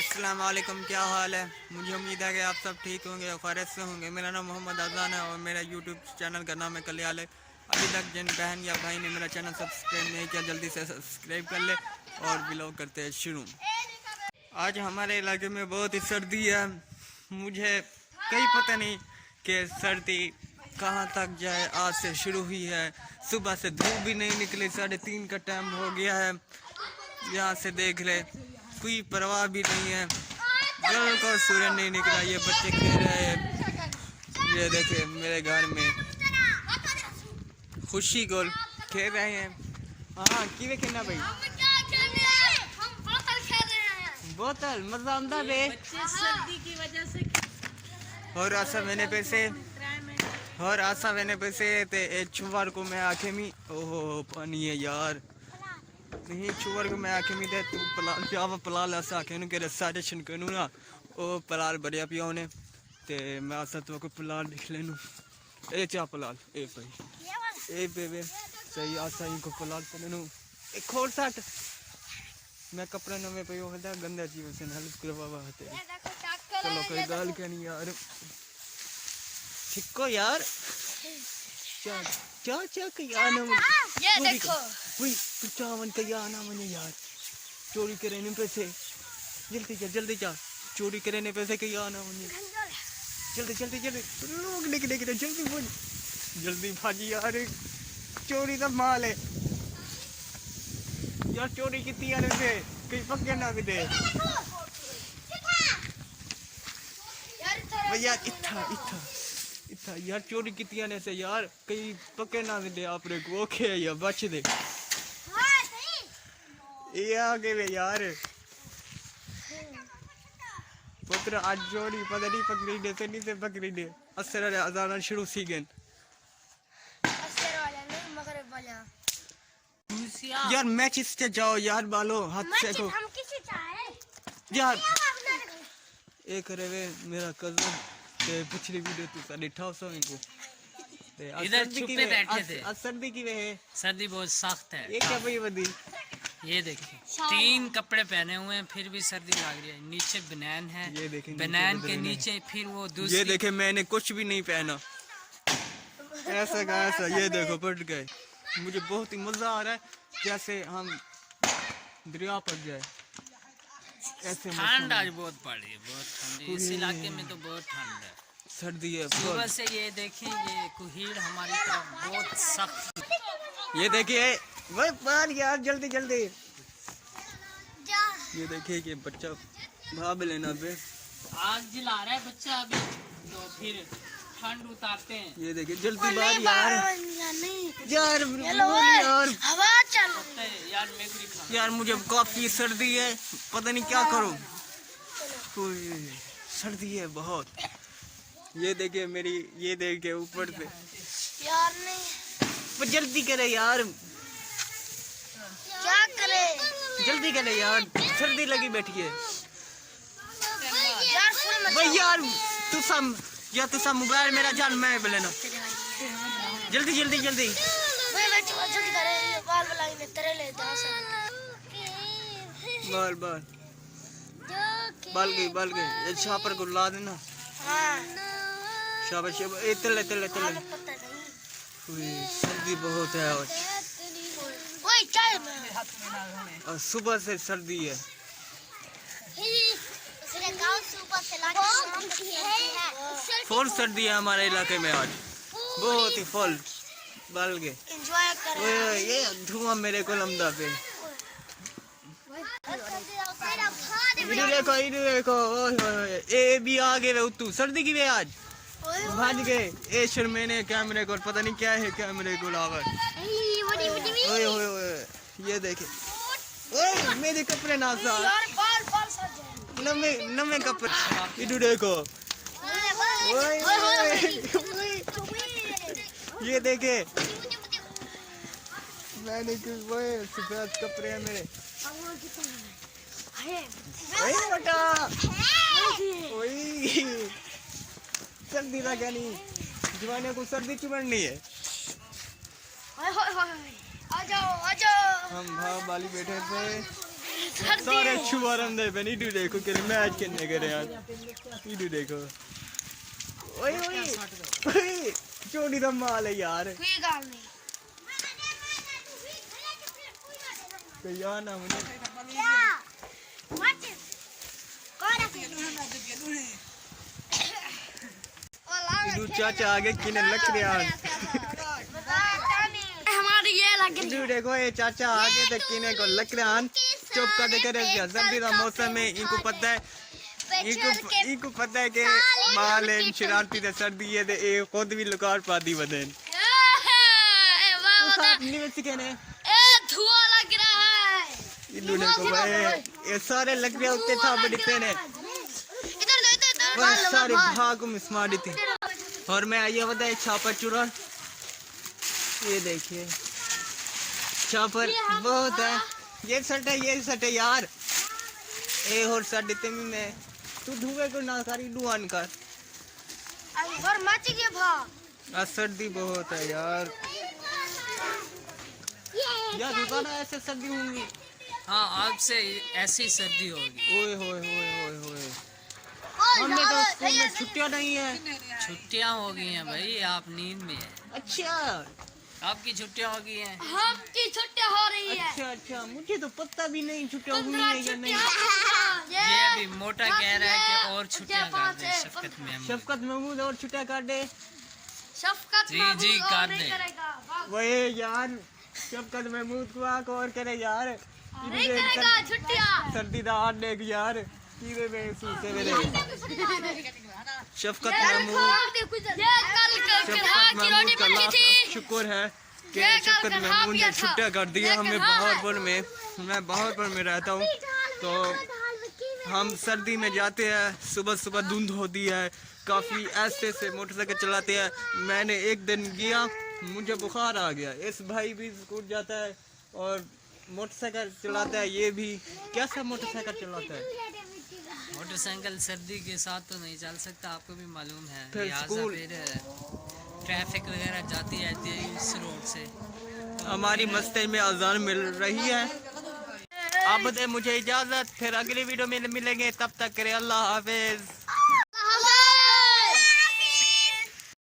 अस्सलाम वालेकुम, क्या हाल है। मुझे उम्मीद है कि आप सब ठीक होंगे और खैरियत से होंगे। मेरा नाम मोहम्मद अजान है और मेरा यूट्यूब चैनल का नाम है कल्याल है। अभी तक जिन बहन या भाई ने मेरा चैनल सब्सक्राइब नहीं किया जल्दी से सब्सक्राइब कर ले और ब्लॉग करते हैं शुरू। आज हमारे इलाके में बहुत ही सर्दी है। मुझे कहीं पता नहीं कि सर्दी कहाँ तक जाए। आज से शुरू हुई है, सुबह से धूप भी नहीं निकली, 3:30 का टाइम हो गया है। यहाँ से देख ले, कोई परवाह भी नहीं है, बिल्कुल सूरज नहीं निकला। ये बच्चे खेल रहे हैं, ये देखे मेरे घर में खुशी गोल खेल रहे हैं। हाँ किवे खेलना भाई, बोतल मजा आंदा बे। सर्दी की वजह से और आशा मैंने पैसे ते एक छुवार को मैं आखे मी ओहो पानी है यार। नहीं छुवर को मैं आखे मी दे तू पलाल प्यावा पलाल ऐसा आखे नु के सारे छनकनु ना ओ पलाल बढ़िया पिया ने ते मैं आशा तो को पलाल लिख लेनु ए चा पलाल ए भाई ए बेबे सही आशा ही को पलाल पलेनु एक खोर साट मैं कपड़े नवे पे होता गंदा जीव से हेल्प करवावा हते। चलो कोई गाल के नहीं यार, छिको यार चा चा चा कया ना ये देखो वही तू चावन कया ना मने यार चोरी करे ने पैसे जल्दी जा चोरी करे ने पैसे कया ना मने जल्दी लोग निकले के जल्दी बोल जल्दी भाजी यार चोरी का माल है यार। चोरी कितनी आने से कहीं पक्के ना भी दे भैया इतना यार चोरी कितनी आने से यार कहीं पक्के ना भी दे आप रे को ओके या बच दे ये आगे वे यार पुत्र आज चोरी पता नहीं पकड़ी दे से नहीं से पकड़ी दे असर अजाना शुरू सी गन यार मैच से जाओ यार बालो हाथ से को यार एक करे वे मेरा कजन ते पिछली वीडियो तू सा दिखाओ सो इनको ते इधर छुपे बैठे थे। सर्दी की वे है, सर्दी बहुत सख्त है। ये क्या भाई वदी ये देखिए 3 कपड़े पहने हुए हैं फिर भी सर्दी लग रही है। नीचे बनैन है, ये देखें बनैन के नीचे फिर वो दूसरी ये देखे मैंने कुछ भी नहीं पहना ऐसा ये देखो पट गए। मुझे बहुत ही मजा आ रहा है जैसे हम दरिया पर जाए ऐसे। ठंड आज बहुत पड़ रही है, बहुत ठंड है इस इलाके में तो बहुत ठंड है, सर्दी है सुबह से। ये देखें ये कुहीड़ हमारी तरफ बहुत सख्त। ये देखिए वही पार यार जल्दी ये देखिए कि बच्चा भाग लेना बे आग जला रहा है बच्चा अभी तो फिर ठंड उतारते हैं। ये देखिए जल्दी बाहर यार हवा चल यार मुझे काफी सर्दी है, पता नहीं क्या करूं, सर्दी है बहुत। ये देखिए मेरी ये देखिए ऊपर से यार नहीं जल्दी करे यार, क्या करे जल्दी करे यार, सर्दी लगी बैठी है यार फुल भाई यार। तू सब मोबाइल मेरा जान मैं लेना जल्दी भाई जल्दी करे बाल बलाई में तेरे ले बाल गई ये छापर को ला देना। हां शाबाश ये तले पता नहीं सर्दी बहुत है आज, ओए चाय और सुबह से सर्दी है। उसने गांव सुबह से लाके शाम तक है फुल सर्दी है हमारे इलाके में आज, बहुत ही फुल बल गए। एंजॉय कर ये धुआं मेरे को लमदा पे इधर देखो ए भी आ गए उतू सर्दी की वे आज भाज गए। ए शर्मेने कैमरे को पता नहीं क्या है कैमरे को लावर। ओए ये देखे ओए मेरे कपड़े ना सा नमे कपड़े इधर देखो ये देखे मैंने सफेद कपड़े हैं मेरे सर्दी का क्या नहीं जवाने को सर्दी चुमड़नी है। आ जाओ हम भाव बाली बैठे थे सारे छुआरम दे बनी इडू देखो कि मैच खेलने करे यार इडू देखो ओए ओए ओए चोरी दा माल है यार कोई गल नहीं तो यार ना मुझे इडू चाचा आगे किने लग रहा हमारी ये लग रही इडू देखो ये चाचा आगे तक किने को लग रहा चुप कर करे सर्दी का मौसम है इनको पता है इनको पता है कि माल है शरारती ते सर्दी है ते ए खुद भी लुकार पादी बदन नहीं वैसे कहने धुआं लग रहा है इडू देखो भाई ये सारे लग रहे होते था बड़ी पेने इधर बस सारे भाग में स्मार्ट थी और मैं आइए बताए छापर चुरा ये देखिए छापर बहुत है ये सट है यार ए और सट देते में तू धुए को ना करी डुआन कर और मच गया भा सर्दी बहुत है यार यार दुकाना ऐसे सर्दी होंगी हाँ आपसे ऐसी सर्दी होगी। ओए होए होए होए होए हमने तो स्कूल में छुट्टियां नहीं है छुट्टियां हो गई हैं भाई आप नींद में हैं। अच्छा आपकी छुट्टियां हो गई हैं। आपकी छुट्टी हो रही है अच्छा मुझे तो पता भी नहीं छुट्टियां हुई है या नहीं ये अभी मोटा कह रहा है कि और छुट्टियां कर दे शफकत महमूद। शफकत महमूद और छुट्टियां कर दे शफकत जी, महमूद जी, और कर नहीं दे। करेगा वही यार शफकत महमूद को आक और करे यार नहीं करेगा छुट्टियां सर्दी दा हाथ देख यार कीवे में सूसे मेरे शफकत महमूद ये कल शफकत महमूद का लाख शुक्र है कि शफकत महमूद ने छुट्टियां कर दी हमें बहावलपुर में मैं बहावलपुर में रहता हूँ तो हम सर्दी में जाते हैं सुबह सुबह धुंध होती है काफ़ी ऐसे से मोटरसाइकिल चलाते हैं मैंने एक दिन गया मुझे बुखार आ गया इस भाई भी स्कूट जाता है और मोटरसाइकिल चलाता है ये भी कैसा मोटरसाइकिल चलाता है मोटरसाइकिल सर्दी के साथ तो नहीं चल सकता आपको भी मालूम है फिर लिहाजा स्कूल- फिर ट्रैफिक वगैरह जाती रहती है इस रोड से। हमारी मस्ती में अजान मिल रही है अब दे मुझे इजाज़त फिर अगली वीडियो में मिलेंगे तब तक करे अल्लाह हाफिज।